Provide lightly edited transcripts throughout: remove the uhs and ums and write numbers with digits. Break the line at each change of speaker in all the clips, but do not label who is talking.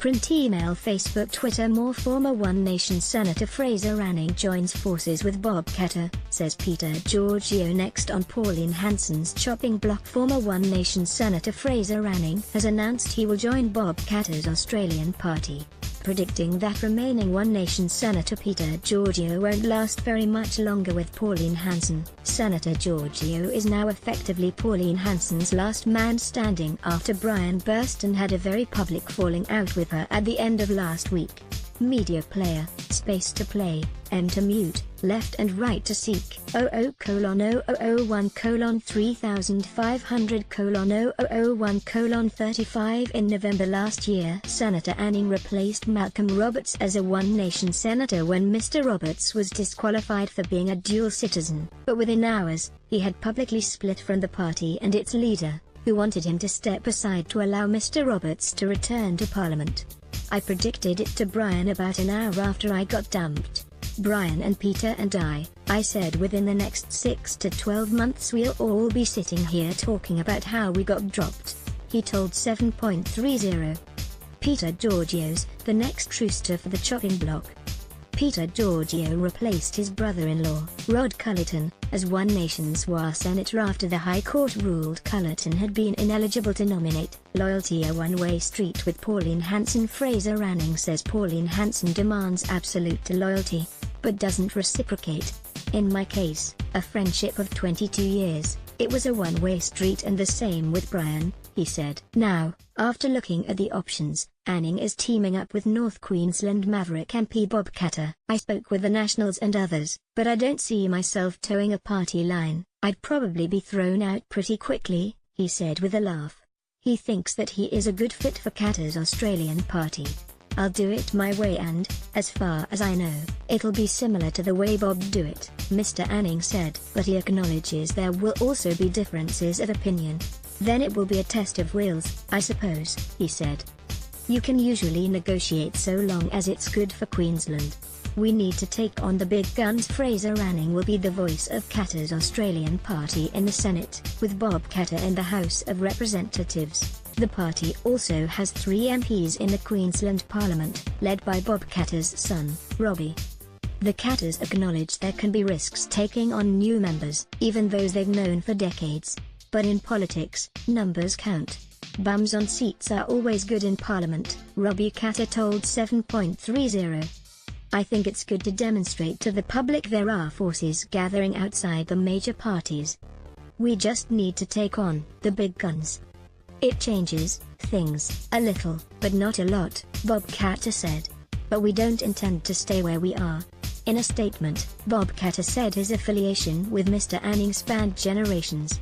Print, email, Facebook, Twitter. More. Former One Nation Senator Fraser Anning joins forces with Bob Katter, says Peter Georgiou. Next on Pauline Hanson's chopping block, former One Nation Senator Fraser Anning has announced he will join Bob Katter's Australian party, predicting that remaining One Nation Senator Peter Georgiou won't last very much longer with Pauline Hanson. Senator Georgiou is now effectively Pauline Hanson's last man standing after Brian Burston had a very public falling out with her at the end of last week. Media player, space to play, M to mute, left and right to seek, 00:001:3500:001:35. In November last year, Senator Anning replaced Malcolm Roberts as a One Nation Senator when Mr. Roberts was disqualified for being a dual citizen, but within hours, he had publicly split from the party and its leader, who wanted him to step aside to allow Mr. Roberts to return to Parliament. I predicted it to Brian about an hour after I got dumped. Brian and Peter and I said within the next 6 to 12 months we'll all be sitting here talking about how we got dropped, he told 7.30. Peter Georgiou's the next rooster for the chopping block. Peter Georgiou replaced his brother-in-law, Rod Cullerton, as One Nation's WA Senator after the High Court ruled Cullerton had been ineligible to nominate. Loyalty a one-way street with Pauline Hanson. Fraser Anning says Pauline Hanson demands absolute loyalty, but doesn't reciprocate. In my case, a friendship of 22 years, it was a one-way street, and the same with Brian, he said. Now, after looking at the options, Anning is teaming up with North Queensland Maverick MP Bob Katter. I spoke with the Nationals and others, but I don't see myself towing a party line. I'd probably be thrown out pretty quickly, he said with a laugh. He thinks that he is a good fit for Katter's Australian party. I'll do it my way, and, as far as I know, it'll be similar to the way Bob do it, Mr. Anning said, but he acknowledges there will also be differences of opinion. Then it will be a test of wills, I suppose, he said. You can usually negotiate so long as it's good for Queensland. We need to take on the big guns. Fraser Anning will be the voice of Katter's Australian party in the Senate, with Bob Katter in the House of Representatives. The party also has 3 MPs in the Queensland Parliament, led by Bob Katter's son, Robbie. The Katters acknowledge there can be risks taking on new members, even those they've known for decades. But in politics, numbers count. Bums on seats are always good in Parliament, Robbie Katter told 7.30. I think it's good to demonstrate to the public there are forces gathering outside the major parties. We just need to take on the big guns. It changes things a little, but not a lot, Bob Katter said. But we don't intend to stay where we are. In a statement, Bob Katter said his affiliation with Mr. Anning spanned generations.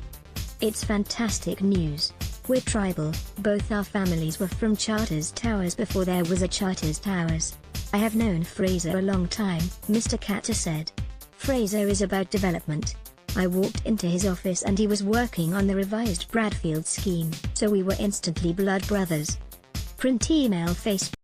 It's fantastic news. We're tribal, both our families were from Charters Towers before there was a Charters Towers. I have known Fraser a long time, Mr. Katter said. Fraser is about development. I walked into his office and he was working on the revised Bradfield scheme, so we were instantly blood brothers. Print, email, Facebook.